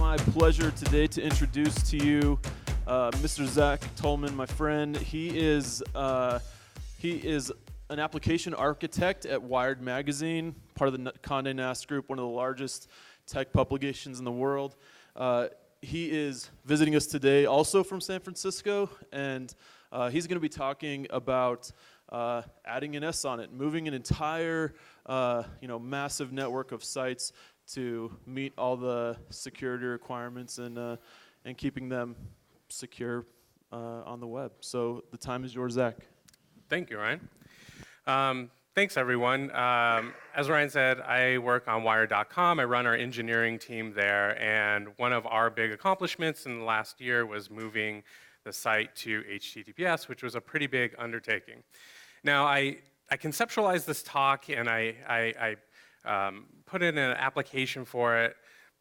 my pleasure today to introduce to you Mr. Zack Tollman, my friend. He is an application architect at Wired Magazine, part of the Condé Nast Group, one of the largest tech publications in the world. He is visiting us today, also from San Francisco, and he's going to be talking about adding an S on it, moving an entire massive network of sites to meet all the security requirements and keeping them secure on the web. So the time is yours, Zack. Thank you, Ryan. Thanks, everyone. As Ryan said, I work on Wired.com. I run our engineering team there, and one of our big accomplishments in the last year was moving the site to HTTPS, which was a pretty big undertaking. Now, I conceptualized this talk, and I put in an application for it,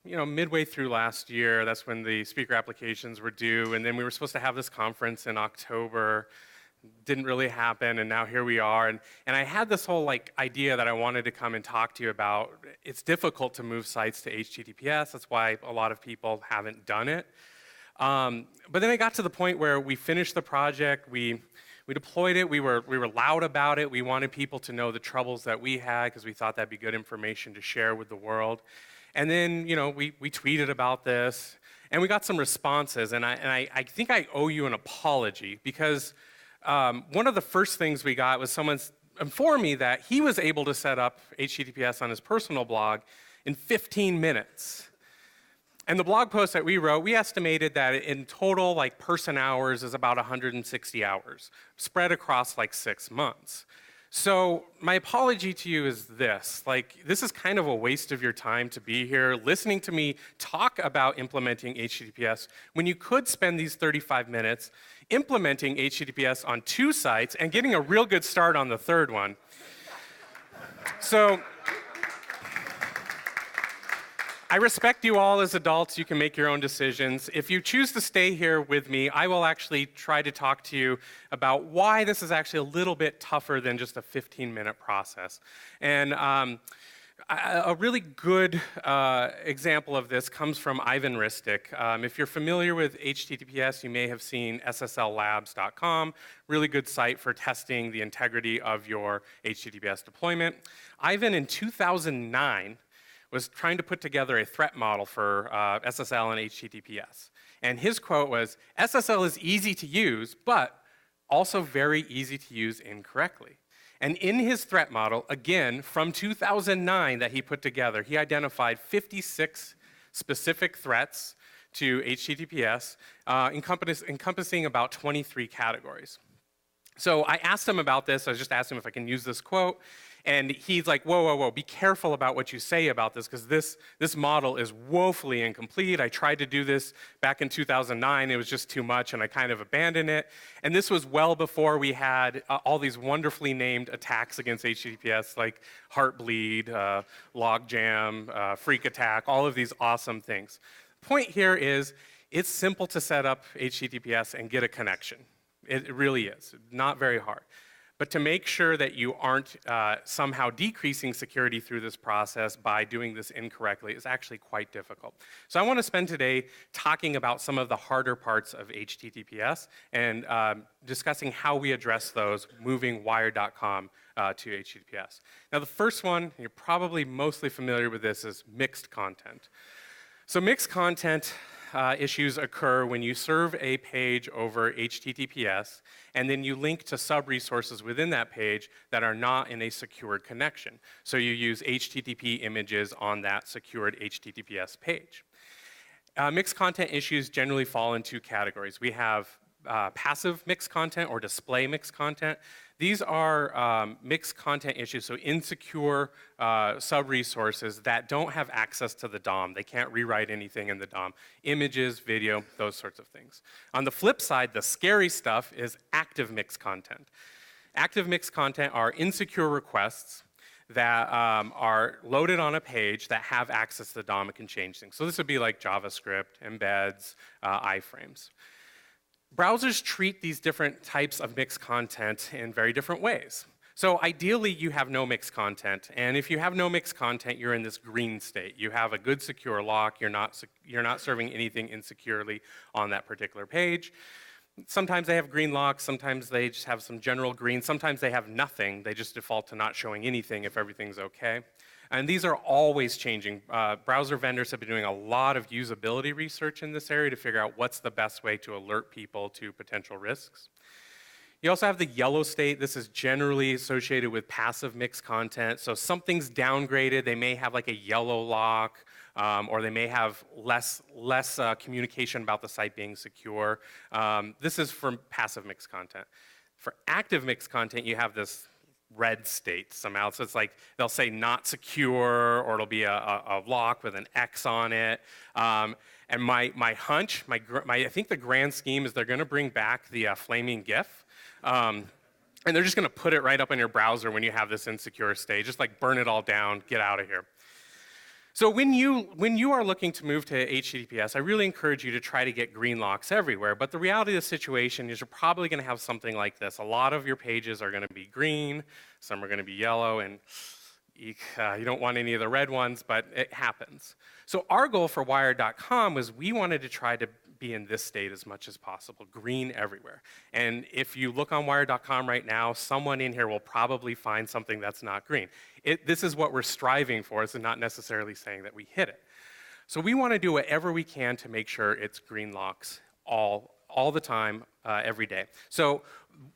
midway through last year. That's when the speaker applications were due, and then we were supposed to have this conference in October. Didn't really happen, and now here we are. And I had this whole idea that I wanted to come and talk to you about. It's difficult to move sites to HTTPS. That's why a lot of people haven't done it. But then I got to the point where we finished the project. We deployed it. We were loud about it. We wanted people to know the troubles that we had because we thought that'd be good information to share with the world. And then we tweeted about this, and we got some responses. And I think I owe you an apology because one of the first things we got was someone informed me that he was able to set up HTTPS on his personal blog in 15 minutes. And the blog post that we wrote, we estimated that in total, person hours is about 160 hours, spread across 6 months. So my apology to you is this. This is kind of a waste of your time to be here listening to me talk about implementing HTTPS when you could spend these 35 minutes implementing HTTPS on 2 sites and getting a real good start on the 3rd one. So I respect you all as adults. You can make your own decisions. If you choose to stay here with me, I will actually try to talk to you about why this is actually a little bit tougher than just a 15-minute process. And a really good example of this comes from Ivan Ristic. If you're familiar with HTTPS, you may have seen SSLlabs.com, really good site for testing the integrity of your HTTPS deployment. Ivan, in 2009, was trying to put together a threat model for SSL and HTTPS. And his quote was, "SSL is easy to use, but also very easy to use incorrectly." And in his threat model, again, from 2009 that he put together, he identified 56 specific threats to HTTPS, encompassing about 23 categories. So I asked him about this. I just asked him if I can use this quote. And he's like, whoa, be careful about what you say about this, because this model is woefully incomplete. I tried to do this back in 2009. It was just too much, and I kind of abandoned it. And this was well before we had all these wonderfully named attacks against HTTPS, like Heartbleed, Logjam, Freak Attack, all of these awesome things. The point here is it's simple to set up HTTPS and get a connection. It really is. Not very hard. But to make sure that you aren't somehow decreasing security through this process by doing this incorrectly is actually quite difficult. So I want to spend today talking about some of the harder parts of HTTPS and discussing how we address those, moving Wired.com to HTTPS. Now the first one, you're probably mostly familiar with this, is mixed content. So mixed content issues occur when you serve a page over HTTPS and then you link to sub-resources within that page that are not in a secured connection. So you use HTTP images on that secured HTTPS page. Mixed content issues generally fall in 2 categories. We have passive mixed content or display mixed content. These are mixed content issues, so insecure sub-resources that don't have access to the DOM. They can't rewrite anything in the DOM. Images, video, those sorts of things. On the flip side, the scary stuff is active mixed content. Active mixed content are insecure requests that are loaded on a page that have access to the DOM and can change things. So this would be like JavaScript, embeds, iframes. Browsers treat these different types of mixed content in very different ways. So ideally, you have no mixed content, and if you have no mixed content, you're in this green state. You have a good secure lock. You're not serving anything insecurely on that particular page. Sometimes they have green locks. Sometimes they just have some general green. Sometimes they have nothing. They just default to not showing anything if everything's okay. And these are always changing. Browser vendors have been doing a lot of usability research in this area to figure out what's the best way to alert people to potential risks. You also have the yellow state. This is generally associated with passive mixed content. So something's downgraded. They may have like a yellow lock, or they may have less communication about the site being secure. This is for passive mixed content. For active mixed content, you have this red state somehow. So it's like they'll say not secure, or it'll be a lock with an X on it. And my hunch, I think the grand scheme is they're going to bring back the flaming GIF. And they're just going to put it right up in your browser when you have this insecure state. Just like burn it all down, get out of here. So when you are looking to move to HTTPS, I really encourage you to try to get green locks everywhere. But the reality of the situation is you're probably going to have something like this. A lot of your pages are going to be green, some are going to be yellow, and you don't want any of the red ones, but it happens. So our goal for Wired.com was we wanted to try to be in this state as much as possible, green everywhere. And if you look on Wired.com right now, someone in here will probably find something that's not green. This is what we're striving for, it's not necessarily saying that we hit it. So we want to do whatever we can to make sure it's green locks all the time, every day. So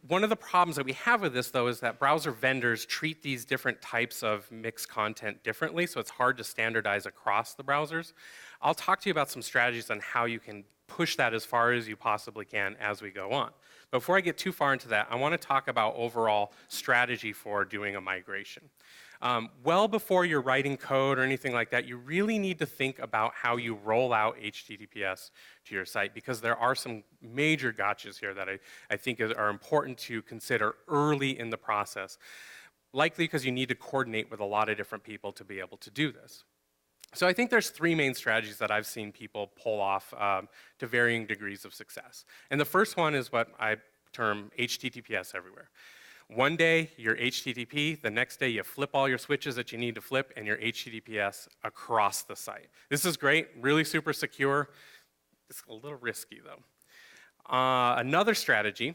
one of the problems that we have with this, though, is that browser vendors treat these different types of mixed content differently, so it's hard to standardize across the browsers. I'll talk to you about some strategies on how you can push that as far as you possibly can as we go on. But before I get too far into that, I want to talk about overall strategy for doing a migration. Well before you're writing code or anything like that, you really need to think about how you roll out HTTPS to your site, because there are some major gotchas here that I think are important to consider early in the process, likely because you need to coordinate with a lot of different people to be able to do this. So I think there's three main strategies that I've seen people pull off to varying degrees of success. And the first one is what I term HTTPS everywhere. One day you're HTTP, the next day you flip all your switches that you need to flip and you're HTTPS across the site. This is great, really super secure. It's a little risky though. Another strategy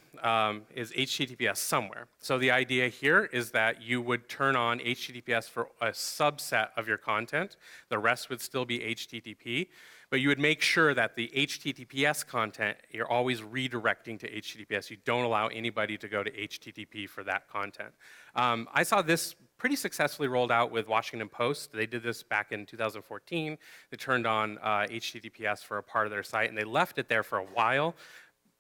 is HTTPS somewhere. So the idea here is that you would turn on HTTPS for a subset of your content. The rest would still be HTTP, but you would make sure that the HTTPS content, you're always redirecting to HTTPS. You don't allow anybody to go to HTTP for that content. I saw this pretty successfully rolled out with Washington Post. They did this back in 2014. They turned on HTTPS for a part of their site, and they left it there for a while,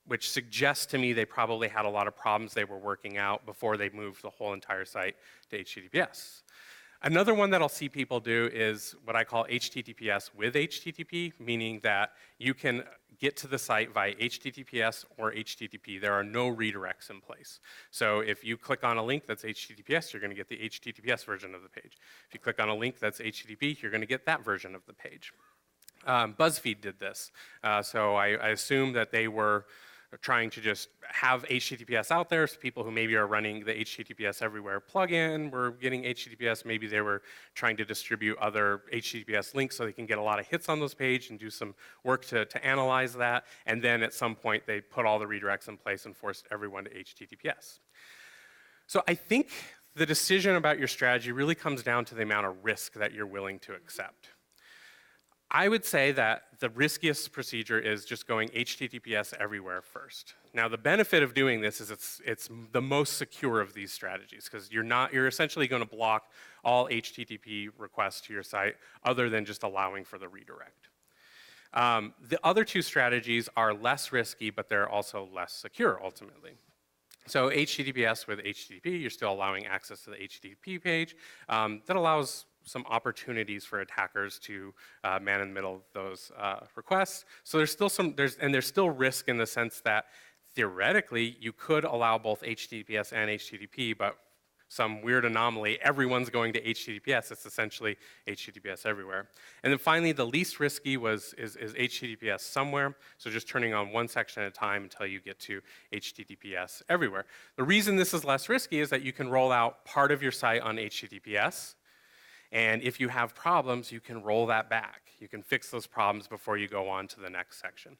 which suggests to me they probably had a lot of problems they were working out before they moved the whole entire site to HTTPS. Another one that I'll see people do is what I call HTTPS with HTTP, meaning that you can get to the site via HTTPS or HTTP. There are no redirects in place. So if you click on a link that's HTTPS, you're going to get the HTTPS version of the page. If you click on a link that's HTTP, you're going to get that version of the page. BuzzFeed did this. So I assume that they were trying to just have HTTPS out there, so people who maybe are running the HTTPS Everywhere plugin were getting HTTPS. Maybe they were trying to distribute other HTTPS links so they can get a lot of hits on those pages and do some work to analyze that. And then at some point, they put all the redirects in place and forced everyone to HTTPS. So I think the decision about your strategy really comes down to the amount of risk that you're willing to accept. I would say that the riskiest procedure is just going HTTPS everywhere first. Now, the benefit of doing this is it's the most secure of these strategies, because you're essentially going to block all HTTP requests to your site other than just allowing for the redirect. The other two strategies are less risky, but they're also less secure ultimately. So HTTPS with HTTP, you're still allowing access to the HTTP page. That allows some opportunities for attackers to man in the middle of those requests. So there's still risk in the sense that theoretically you could allow both HTTPS and HTTP, but some weird anomaly, everyone's going to HTTPS. It's essentially HTTPS everywhere. And then finally, the least risky is HTTPS somewhere, so just turning on one section at a time until you get to HTTPS everywhere. The reason this is less risky is that you can roll out part of your site on HTTPS, and if you have problems, you can roll that back. You can fix those problems before you go on to the next section.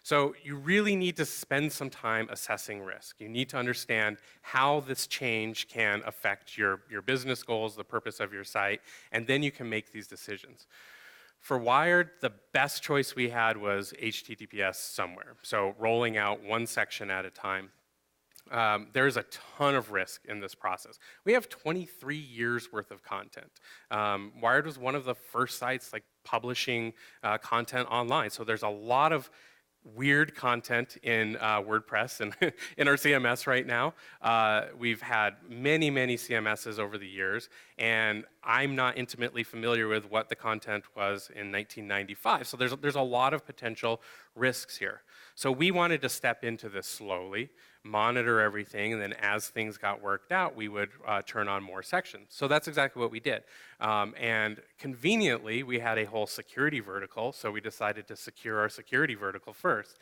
So you really need to spend some time assessing risk. You need to understand how this change can affect your business goals, the purpose of your site, and then you can make these decisions. For Wired, the best choice we had was HTTPS somewhere, so rolling out one section at a time. There's a ton of risk in this process. We have 23 years worth of content. Wired was one of the first sites like publishing content online, so there's a lot of weird content in WordPress and in our CMS right now. We've had many, many CMSs over the years, and I'm not intimately familiar with what the content was in 1995. So there's a lot of potential risks here. So we wanted to step into this slowly, monitor everything, and then as things got worked out, we would turn on more sections. So that's exactly what we did. And conveniently, we had a whole security vertical, so we decided to secure our security vertical first.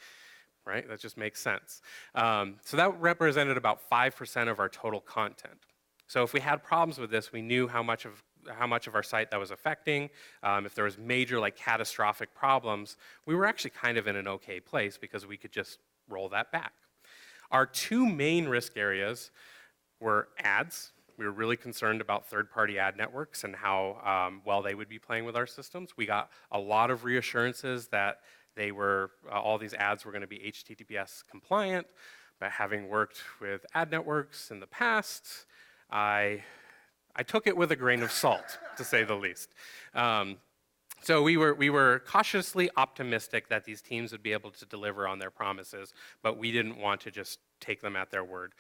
Right? That just makes sense. So that represented about 5% of our total content. So if we had problems with this, we knew how much of our site that was affecting. If there was major, like catastrophic problems, we were actually kind of in an okay place because we could just roll that back. Our two main risk areas were ads. We were really concerned about third-party ad networks and how well they would be playing with our systems. We got a lot of reassurances that they were, all these ads were going to be HTTPS compliant, but having worked with ad networks in the past, I took it with a grain of salt, to say the least. So we were cautiously optimistic that these teams would be able to deliver on their promises, but we didn't want to just take them at their word.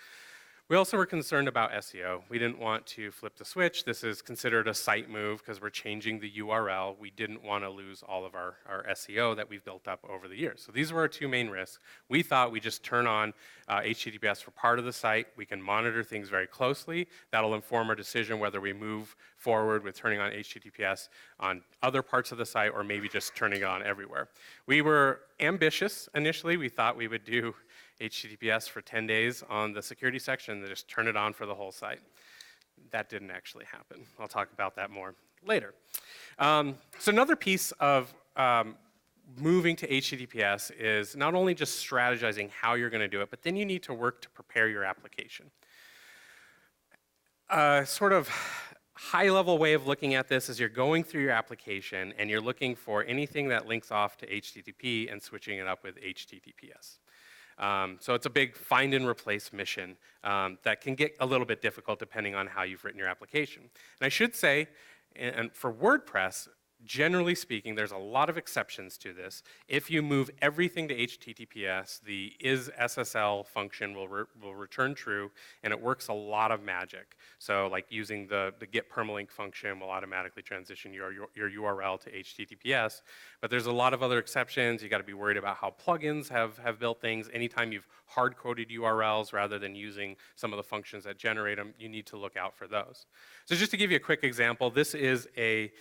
We also were concerned about SEO. We didn't want to flip the switch. This is considered a site move because we're changing the URL. We didn't want to lose all of our SEO that we've built up over the years. So these were our two main risks. We thought we'd just turn on HTTPS for part of the site. We can monitor things very closely. That'll inform our decision whether we move forward with turning on HTTPS on other parts of the site or maybe just turning it on everywhere. We were ambitious initially. We thought we would do HTTPS for 10 days on the security section and just turn it on for the whole site. That didn't actually happen. I'll talk about that more later. So another piece of moving to HTTPS is not only just strategizing how you're going to do it, but then you need to work to prepare your application. Sort of high-level way of looking at this is you're going through your application and you're looking for anything that links off to HTTP and switching it up with HTTPS. So it's a big find and replace mission that can get a little bit difficult depending on how you've written your application. And I should say, and for WordPress, generally speaking, there's a lot of exceptions to this. If you move everything to HTTPS, the isSSL function will return true, and it works a lot of magic. So like using the get permalink function will automatically transition your URL to HTTPS. But there's a lot of other exceptions. You got to be worried about how plugins have built things. Anytime you've hard-coded URLs rather than using some of the functions that generate them, you need to look out for those. So just to give you a quick example, this is a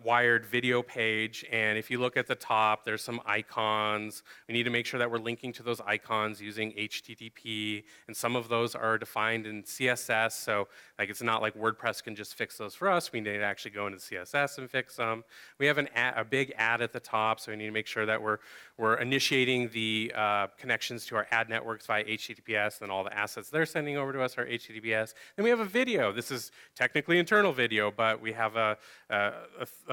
Wired video page, and if you look at the top, there's some icons. We need to make sure that we're linking to those icons using HTTP, and some of those are defined in CSS, so like it's not like WordPress can just fix those for us. We need to actually go into CSS and fix them. We have a big ad at the top, so we need to make sure that we're initiating the connections to our ad networks via HTTPS, and all the assets they're sending over to us are HTTPS. Then we have a video. This is technically internal video, but we have a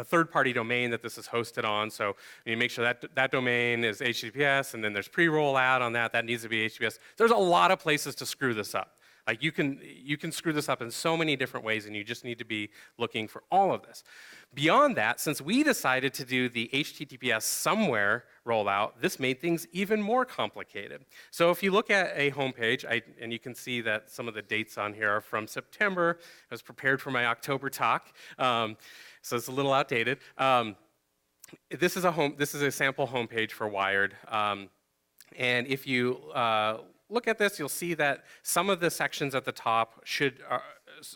third-party domain that this is hosted on, so we need to make sure that that domain is HTTPS, and then there's pre-roll ad on that. That needs to be HTTPS. There's a lot of places to screw this up. Like you can screw this up in so many different ways, and you just need to be looking for all of this. Beyond that, since we decided to do the HTTPS somewhere rollout, this made things even more complicated. So if you look at a homepage, and you can see that some of the dates on here are from September. I was prepared for my October talk, so it's a little outdated. This is a sample homepage for Wired, and if you look at this, you'll see that some of the sections at the top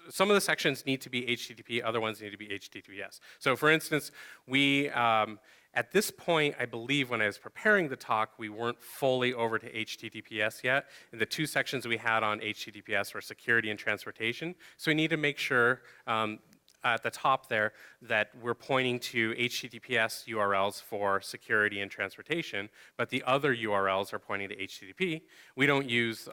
some of the sections need to be HTTP, other ones need to be HTTPS. So for instance, we, at this point, I believe when I was preparing the talk, we weren't fully over to HTTPS yet. And the two sections we had on HTTPS were security and transportation. So we need to make sure at the top there that we're pointing to HTTPS URLs for security and transportation, but the other URLs are pointing to HTTP. We don't use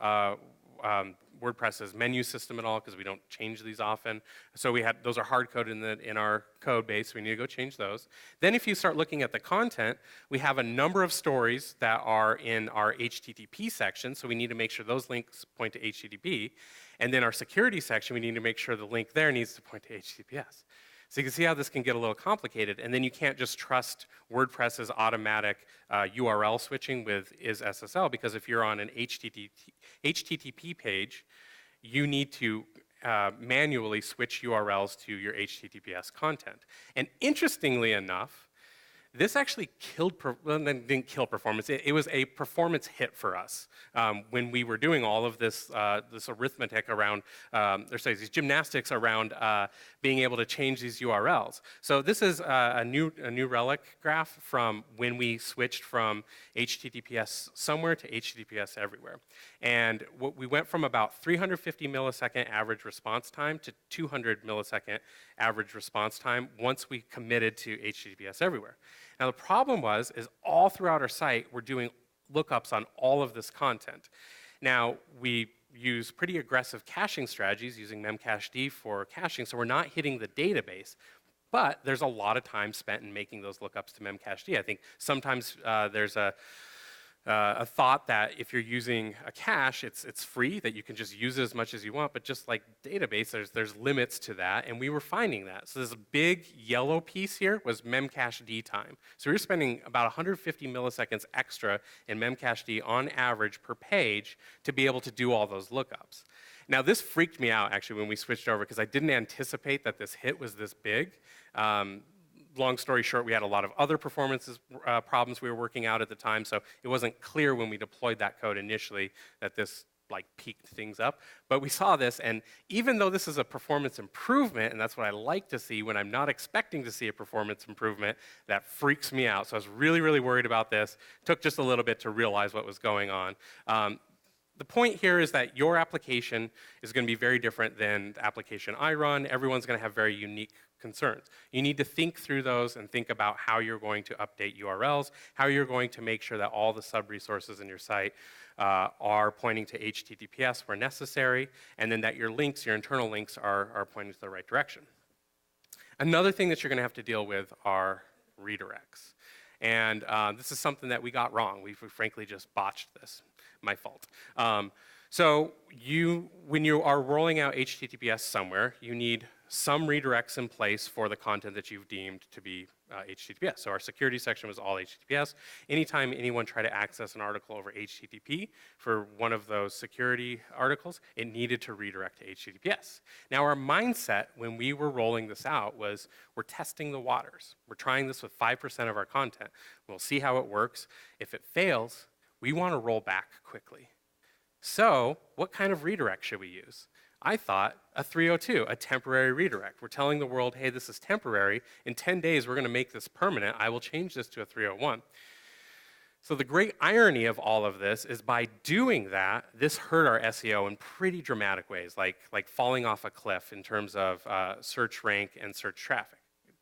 WordPress's menu system at all because we don't change these often. So those are hard-coded in our code base. So we need to go change those. Then if you start looking at the content, we have a number of stories that are in our HTTP section. So we need to make sure those links point to HTTP. And then our security section, we need to make sure the link there needs to point to HTTPS. So you can see how this can get a little complicated, and then you can't just trust WordPress's automatic URL switching with isSSL, because if you're on an HTTP page, you need to manually switch URLs to your HTTPS content. And interestingly enough, this actually didn't kill performance. It was a performance hit for us when we were doing all of this this arithmetic around, these gymnastics around being able to change these URLs. So this is a new relic graph from when we switched from HTTPS somewhere to HTTPS everywhere. And we went from about 350 millisecond average response time to 200 millisecond average response time once we committed to HTTPS everywhere. Now the problem is all throughout our site, we're doing lookups on all of this content. Now we use pretty aggressive caching strategies using memcached for caching, so we're not hitting the database. But there's a lot of time spent in making those lookups to memcached. I think sometimes there's a thought that if you're using a cache, it's free, that you can just use it as much as you want, but just like database, there's limits to that, and we were finding that. So this big yellow piece here was memcached time. So we were spending about 150 milliseconds extra in memcached on average per page to be able to do all those lookups. Now this freaked me out actually when we switched over, because I didn't anticipate that this hit was this big. Long story short, we had a lot of other performance problems we were working out at the time, so it wasn't clear when we deployed that code initially that this peaked things up. But we saw this, and even though this is a performance improvement, and that's what I like to see when I'm not expecting to see a performance improvement, that freaks me out. So I was really, really worried about this. It took just a little bit to realize what was going on. The point here is that your application is going to be very different than the application I run. Everyone's going to have very unique concerns. You need to think through those and think about how you're going to update URLs, how you're going to make sure that all the sub-resources in your site are pointing to HTTPS where necessary, and then that your links, your internal links, are pointing to the right direction. Another thing that you're going to have to deal with are redirects. And this is something that we got wrong. We frankly just botched this. My fault. So when you are rolling out HTTPS somewhere, you need some redirects in place for the content that you've deemed to be HTTPS. So our security section was all HTTPS. Anytime anyone tried to access an article over HTTP for one of those security articles, it needed to redirect to HTTPS. Now our mindset when we were rolling this out was we're testing the waters. We're trying this with 5% of our content. We'll see how it works. If it fails, we want to roll back quickly. So what kind of redirect should we use? I thought a 302, a temporary redirect. We're telling the world, hey, this is temporary. In 10 days, we're going to make this permanent. I will change this to a 301. So the great irony of all of this is by doing that, this hurt our SEO in pretty dramatic ways, like falling off a cliff in terms of search rank and search traffic.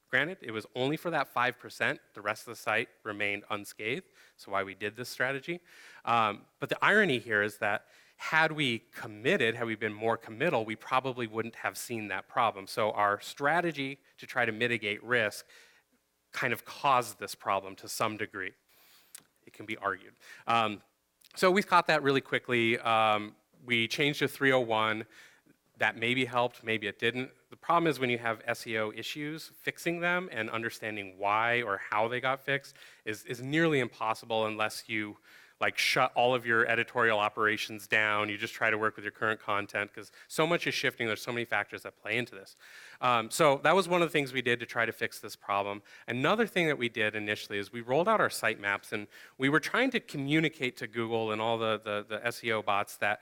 Granted, it was only for that 5%. The rest of the site remained unscathed, so why we did this strategy. But the irony here is that had we been more committal, we probably wouldn't have seen that problem. So our strategy to try to mitigate risk kind of caused this problem to some degree. It can be argued. So we caught that really quickly. We changed to 301. That maybe helped, maybe it didn't. The problem is when you have SEO issues, fixing them and understanding why or how they got fixed is nearly impossible unless you shut all of your editorial operations down. You just try to work with your current content because so much is shifting. There's so many factors that play into this. So that was one of the things we did to try to fix this problem. Another thing that we did initially is we rolled out our sitemaps, and we were trying to communicate to Google and all the SEO bots that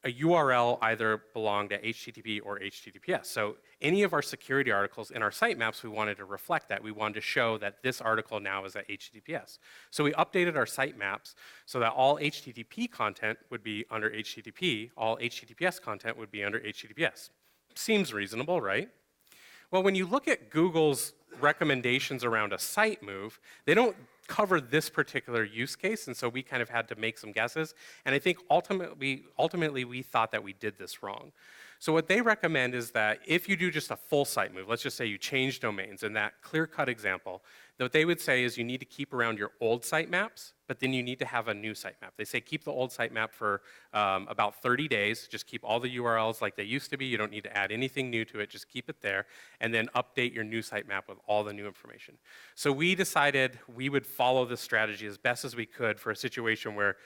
a URL either belonged to HTTP or HTTPS. So any of our security articles in our sitemaps, we wanted to reflect that. We wanted to show that this article now is at HTTPS. So we updated our sitemaps so that all HTTP content would be under HTTP, all HTTPS content would be under HTTPS. Seems reasonable, right? Well, when you look at Google's recommendations around a site move, they don't cover this particular use case, and so we kind of had to make some guesses. And I think ultimately we thought that we did this wrong. So what they recommend is that if you do just a full site move, let's just say you change domains, in that clear-cut example, what they would say is you need to keep around your old sitemaps, but then you need to have a new sitemap. They say keep the old sitemap for about 30 days, just keep all the URLs like they used to be, you don't need to add anything new to it, just keep it there, and then update your new sitemap with all the new information. So we decided we would follow this strategy as best as we could for a situation where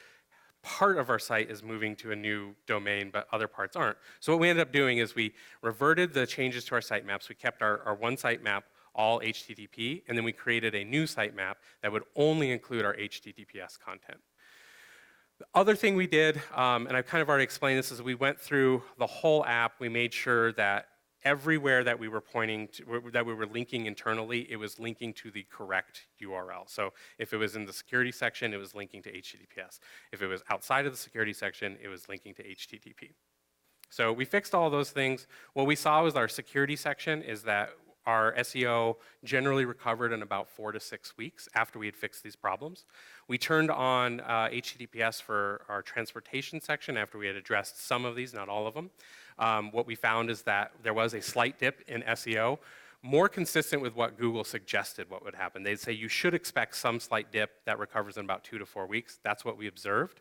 part of our site is moving to a new domain, but other parts aren't. So what we ended up doing is we reverted the changes to our sitemaps. We kept our one sitemap all HTTP, and then we created a new sitemap that would only include our HTTPS content. The other thing we did, and I've kind of already explained this, is we went through the whole app. We made sure that everywhere that we were pointing to, that we were linking internally, it was linking to the correct URL. So if it was in the security section, it was linking to HTTPS. If it was outside of the security section, it was linking to HTTP. So we fixed all those things. What we saw was our security section is that our SEO generally recovered in about 4 to 6 weeks after we had fixed these problems. We turned on HTTPS for our transportation section after we had addressed some of these, not all of them. What we found is that there was a slight dip in SEO, more consistent with what Google suggested what would happen. They'd say you should expect some slight dip that recovers in about 2 to 4 weeks. That's what we observed.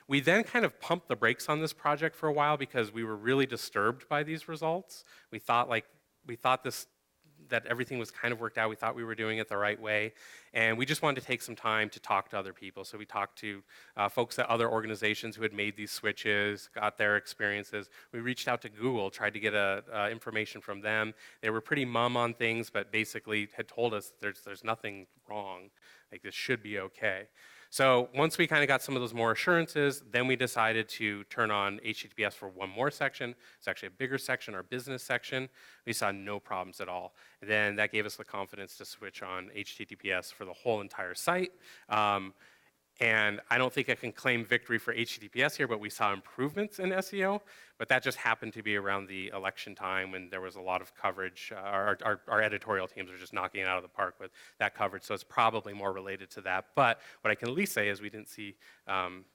We then kind of pumped the brakes on this project for a while because we were really disturbed by these results. We thought that everything was kind of worked out. We thought we were doing it the right way. And we just wanted to take some time to talk to other people. So we talked to folks at other organizations who had made these switches, got their experiences. We reached out to Google, tried to get information from them. They were pretty mum on things, but basically had told us there's nothing wrong. Like, this should be okay. So once we kind of got some of those more assurances, then we decided to turn on HTTPS for one more section. It's actually a bigger section, our business section. We saw no problems at all. And then that gave us the confidence to switch on HTTPS for the whole entire site. And I don't think I can claim victory for HTTPS here, but we saw improvements in SEO. But that just happened to be around the election time when there was a lot of coverage. Our editorial teams are just knocking it out of the park with that coverage, so it's probably more related to that. But what I can at least say is we didn't see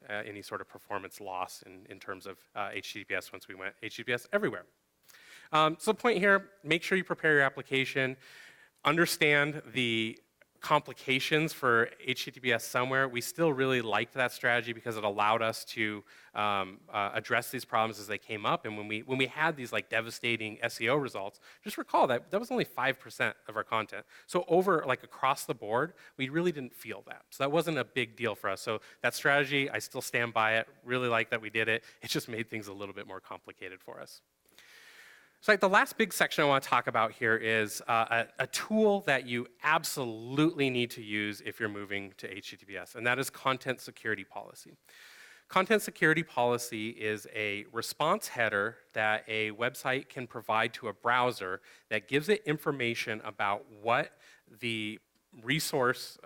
any sort of performance loss in terms of HTTPS once we went HTTPS everywhere. So the point here, make sure you prepare your application, understand the complications for HTTPS somewhere. We still really liked that strategy because it allowed us to address these problems as they came up. And when we had these like devastating SEO results, just recall that that was only 5% of our content. So over like across the board, we really didn't feel that. So that wasn't a big deal for us. So that strategy, I still stand by it. Really like that we did it. It just made things a little bit more complicated for us. So the last big section I want to talk about here is a tool that you absolutely need to use if you're moving to HTTPS, and that is content security policy. Content security policy is a response header that a website can provide to a browser that gives it information about what the resource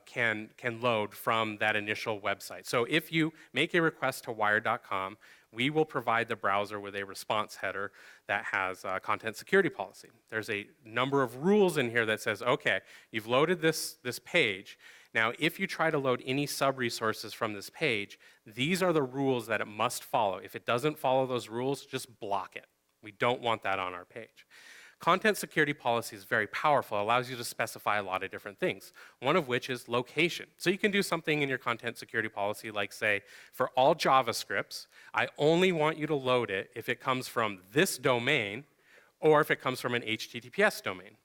can load from that initial website. So if you make a request to wire.com, we will provide the browser with a response header that has content security policy. There's a number of rules in here that says, okay, you've loaded this page. Now, if you try to load any sub-resources from this page, these are the rules that it must follow. If it doesn't follow those rules, just block it. We don't want that on our page. Content security policy is very powerful. It allows you to specify a lot of different things, one of which is location. So you can do something in your content security policy like say, for all JavaScripts, I only want you to load it if it comes from this domain or if it comes from an HTTPS domain.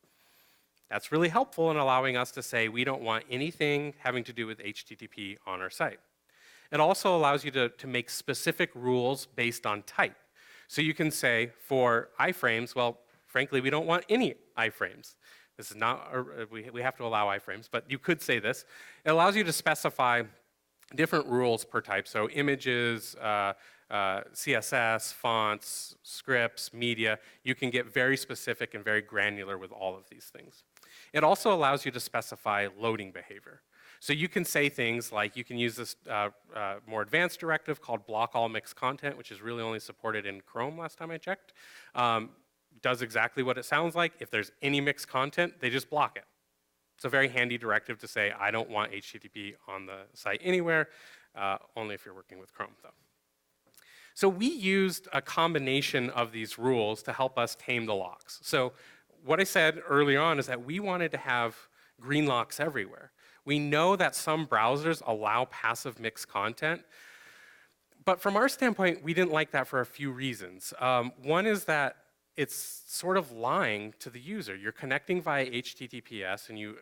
That's really helpful in allowing us to say we don't want anything having to do with HTTP on our site. It also allows you to make specific rules based on type. So you can say for iframes, well, frankly, we don't want any iframes. This is not, we have to allow iframes, but you could say this. It allows you to specify different rules per type. So images, CSS, fonts, scripts, media, you can get very specific and very granular with all of these things. It also allows you to specify loading behavior. So you can say things like, you can use this more advanced directive called block all mixed content, which is really only supported in Chrome last time I checked. Does exactly what it sounds like. If there's any mixed content, they just block it. It's a very handy directive to say, I don't want HTTP on the site anywhere, only if you're working with Chrome though. So we used a combination of these rules to help us tame the locks. So what I said early on is that we wanted to have green locks everywhere. We know that some browsers allow passive mixed content, but from our standpoint, we didn't like that for a few reasons. One is that it's sort of lying to the user. You're connecting via HTTPS and you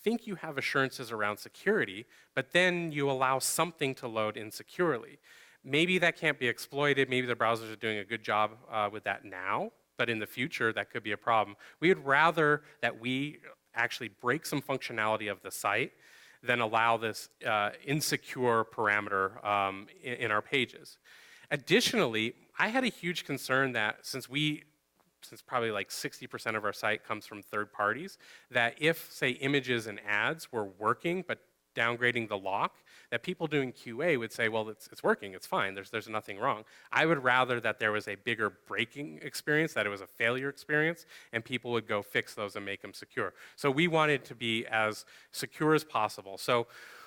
think you have assurances around security, but then you allow something to load insecurely. Maybe that can't be exploited. Maybe the browsers are doing a good job with that now, but in the future, that could be a problem. We would rather that we actually break some functionality of the site than allow this insecure parameter in our pages. Additionally, I had a huge concern that since probably like 60% of our site comes from third parties, that if, say, images and ads were working but downgrading the lock, that people doing QA would say, well, it's working, it's fine, there's nothing wrong. I would rather that there was a bigger breaking experience, that it was a failure experience, and people would go fix those and make them secure. So we wanted to be as secure as possible. So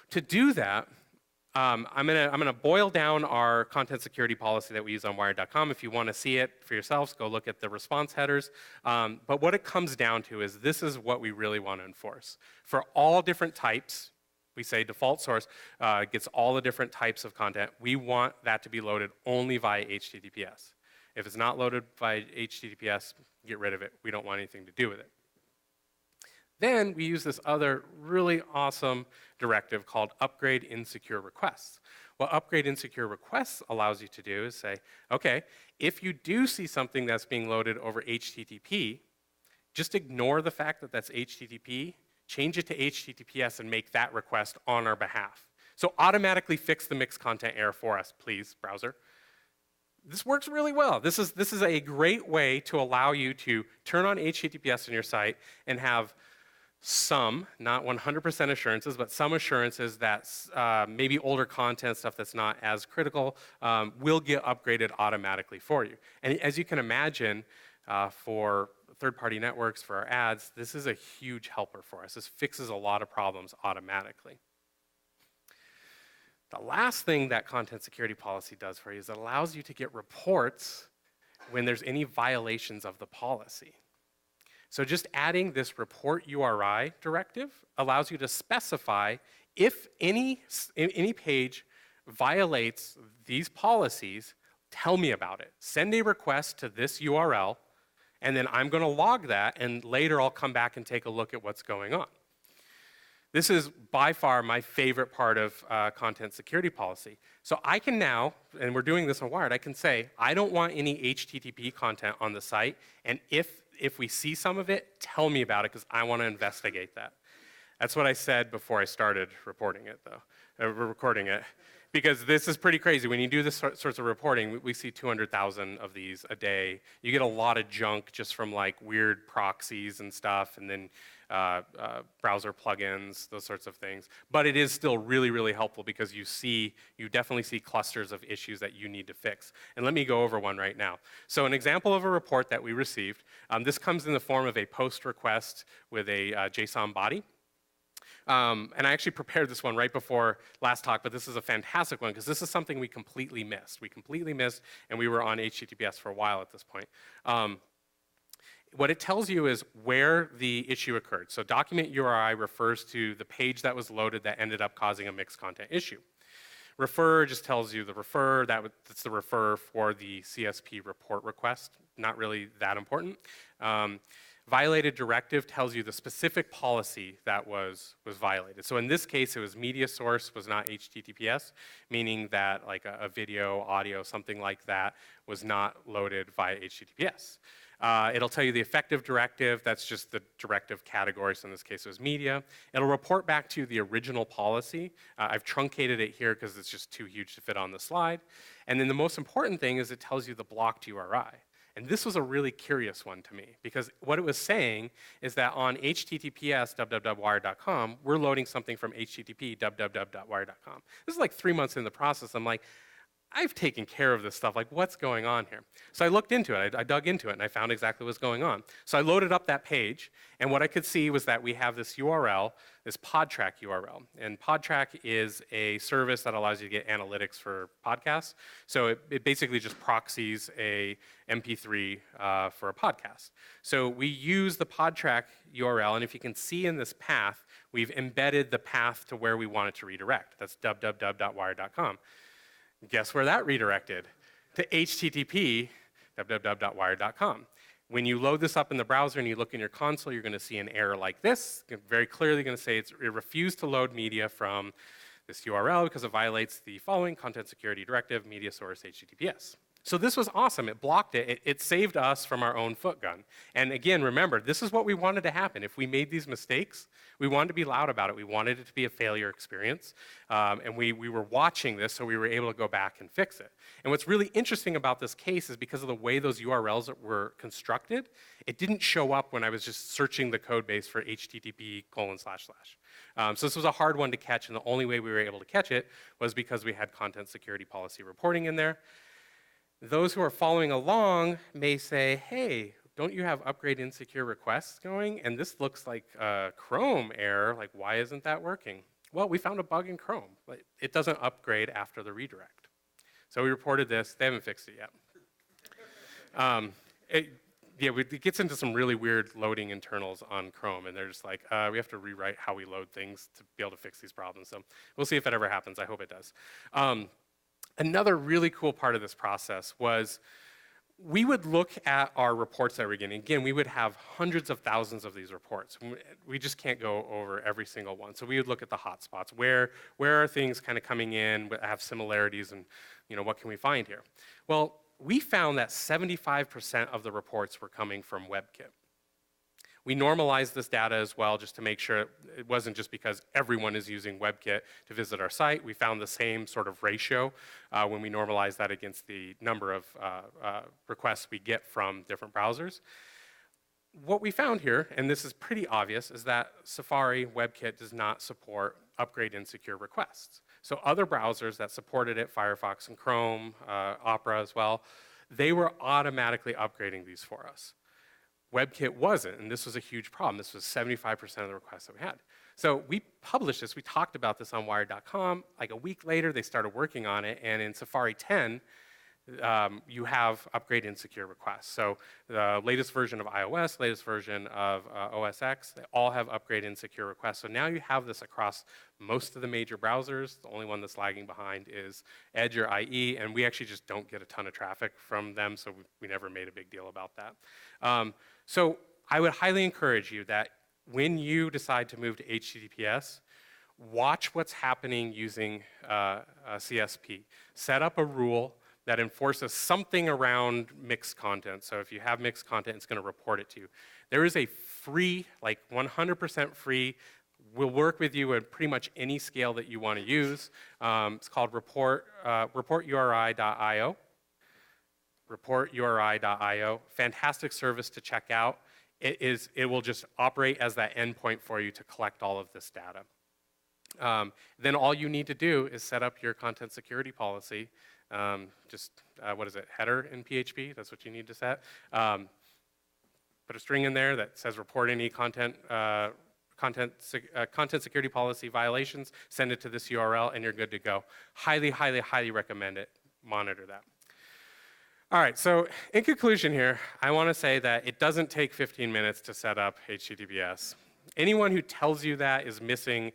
to do that, I'm gonna boil down our content security policy that we use on wired.com. If you want to see it for yourselves, go look at the response headers. But what it comes down to is this is what we really want to enforce. For all different types, we say default source gets all the different types of content. We want that to be loaded only via HTTPS. If it's not loaded via HTTPS, get rid of it. We don't want anything to do with it. Then we use this other really awesome directive called upgrade insecure requests. What upgrade insecure requests allows you to do is say, okay, if you do see something that's being loaded over HTTP, just ignore the fact that that's HTTP, change it to HTTPS and make that request on our behalf. So automatically fix the mixed content error for us, please, browser. This works really well. This is a great way to allow you to turn on HTTPS on your site and have some, not 100% assurances, but some assurances that maybe older content, stuff that's not as critical, will get upgraded automatically for you. And as you can imagine, for third-party networks, for our ads, this is a huge helper for us. This fixes a lot of problems automatically. The last thing that content security policy does for you is it allows you to get reports when there's any violations of the policy. So just adding this report URI directive allows you to specify if any page violates these policies, tell me about it. Send a request to this URL, and then I'm going to log that, and later I'll come back and take a look at what's going on. This is by far my favorite part of content security policy. So I can now, and we're doing this on Wired, I can say, I don't want any HTTP content on the site, and if we see some of it, tell me about it because I want to investigate that. That's what I said before I started reporting it, though, recording it. Because this is pretty crazy. When you do this sorts of reporting, we see 200,000 of these a day. You get a lot of junk just from like weird proxies and stuff, and then browser plugins, those sorts of things. But it is still really, really helpful because you definitely see clusters of issues that you need to fix. And let me go over one right now. So an example of a report that we received, this comes in the form of a post request with a JSON body. And I actually prepared this one right before last talk, but this is a fantastic one because this is something we completely missed. We completely missed, and we were on HTTPS for a while at this point. What it tells you is where the issue occurred. So document URI refers to the page that was loaded that ended up causing a mixed content issue. Refer just tells you the refer, that's the refer for the CSP report request. Not really that important. Violated directive tells you the specific policy that was violated. So in this case, it was media source was not HTTPS, meaning that like a video, audio, something like that was not loaded via HTTPS. It'll tell you the effective directive. That's just the directive category, so in this case it was media. It'll report back to you the original policy. I've truncated it here because it's just too huge to fit on the slide. And then the most important thing is it tells you the blocked URI. And this was a really curious one to me, because what it was saying is that on HTTPS www.wired.com, we're loading something from HTTP www.wired.com. This is like 3 months in the process. I'm like, I've taken care of this stuff. Like, what's going on here? So I looked into it. I dug into it, and I found exactly what's going on. So I loaded up that page, and what I could see was that we have this URL, this PodTrack URL. And PodTrack is a service that allows you to get analytics for podcasts. So it basically just proxies a MP3 for a podcast. So we use the PodTrack URL, and if you can see in this path, we've embedded the path to where we want it to redirect. That's www.wired.com. Guess where that redirected? To HTTP www.wired.com. When you load this up in the browser and you look in your console, you're going to see an error like this. Very clearly going to say it refused to load media from this URL because it violates the following content security directive, media source HTTPS. So this was awesome. It blocked it. It saved us from our own foot gun. And again, remember, this is what we wanted to happen. If we made these mistakes, we wanted to be loud about it. We wanted it to be a failure experience. And we were watching this, so we were able to go back and fix it. And what's really interesting about this case is because of the way those URLs were constructed, it didn't show up when I was just searching the code base for HTTP://. So this was a hard one to catch, and the only way we were able to catch it was because we had content security policy reporting in there. Those who are following along may say, hey, don't you have upgrade insecure requests going? And this looks like a Chrome error. Like, why isn't that working? Well, we found a bug in Chrome. It doesn't upgrade after the redirect. So we reported this. They haven't fixed it yet. It gets into some really weird loading internals on Chrome, and they're just like, we have to rewrite how we load things to be able to fix these problems. So we'll see if it ever happens. I hope it does. Another really cool part of this process was we would look at our reports that we're getting. Again, we would have hundreds of thousands of these reports. We just can't go over every single one. So we would look at the hotspots. Where are things kind of coming in, have similarities, and what can we find here? Well, we found that 75% of the reports were coming from WebKit. We normalized this data as well just to make sure it wasn't just because everyone is using WebKit to visit our site. We found the same sort of ratio when we normalized that against the number of requests we get from different browsers. What we found here, and this is pretty obvious, is that Safari WebKit does not support upgrade insecure requests. So other browsers that supported it, Firefox and Chrome, Opera as well, they were automatically upgrading these for us. WebKit wasn't, and this was a huge problem. This was 75% of the requests that we had. So we published this. We talked about this on Wired.com. Like a week later, they started working on it, and in Safari 10, you have upgrade insecure requests. So the latest version of iOS, latest version of OS X, they all have upgrade insecure requests. So now you have this across most of the major browsers. The only one that's lagging behind is Edge or IE, and we actually just don't get a ton of traffic from them, so we never made a big deal about that. So I would highly encourage you that when you decide to move to HTTPS, watch what's happening using CSP. Set up a rule that enforces something around mixed content. So if you have mixed content, it's going to report it to you. There is a free, like 100% free, will work with you at pretty much any scale that you want to use. It's called reporturi.io. reporturi.io. Fantastic service to check out. It will just operate as that endpoint for you to collect all of this data. Then all you need to do is set up your content security policy. What is it, header in PHP? That's what you need to set. Put a string in there that says report any content security policy violations, send it to this URL, and you're good to go. Highly, highly, highly recommend it. Monitor that. All right, so in conclusion here, I want to say that it doesn't take 15 minutes to set up HTTPS. Anyone who tells you that is missing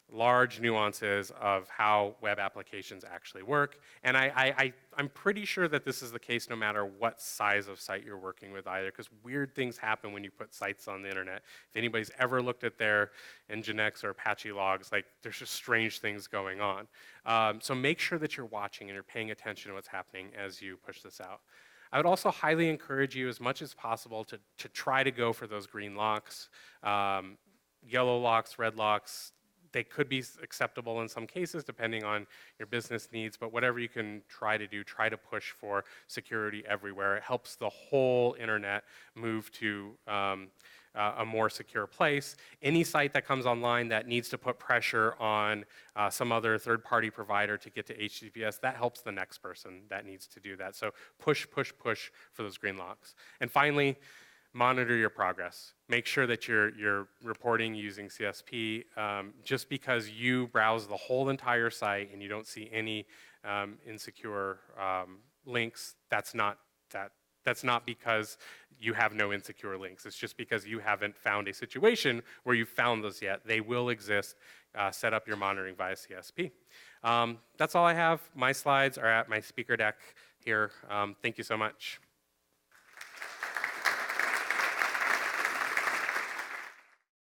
large nuances of how web applications actually work. And I'm pretty sure that this is the case no matter what size of site you're working with either, because weird things happen when you put sites on the internet. If anybody's ever looked at their Nginx or Apache logs, like there's just strange things going on. So make sure that you're watching and you're paying attention to what's happening as you push this out. I would also highly encourage you as much as possible to try to go for those green locks. Yellow locks, red locks, they could be acceptable in some cases depending on your business needs, but whatever you can try to do, try to push for security everywhere. It helps the whole internet move to a more secure place. Any site that comes online that needs to put pressure on some other third-party provider to get to HTTPS, that helps the next person that needs to do that. So push, push, push for those green locks. And finally, monitor your progress. Make sure that you're reporting using CSP. Just because you browse the whole entire site and you don't see any insecure links, that's not because you have no insecure links. It's just because you haven't found a situation where you've found those yet. They will exist. Set up your monitoring via CSP. That's all I have. My slides are at my speaker deck here. Thank you so much.